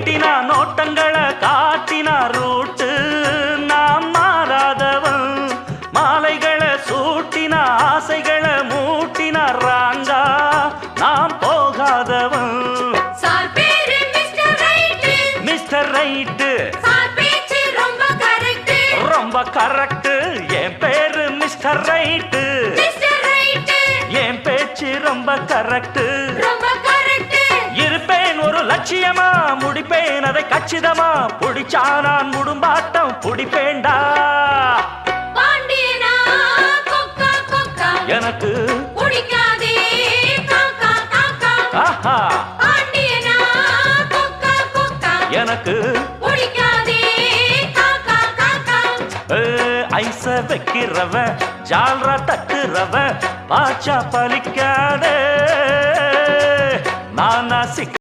நீட்டினா நோட்டங்களை காட்டினா ரூட்டு நாம் மாறாதவன் மாலைகளை சூட்டினா ஆசைகளை மூட்டினா ராங்கா நாம் போகாதவன் மிஸ்டர் ரைட்டு ரொம்ப கரெக்ட் என் பேரு மிஸ்டர் ரைட்டு என் பேச்சு ரொம்ப கரெக்ட் இருப்பேன் ஒரு லட்சியமா முடிப்பேன் அதை கச்சிதமா புடிச்சா நான் முடும்பாட்டம் புடிப்பேண்டா எனக்கு ஆஹா எனக்கு ஐச வைக்கிறவன் ஜால்ரா தட்டுறவன் பாச்சா பலிக்காத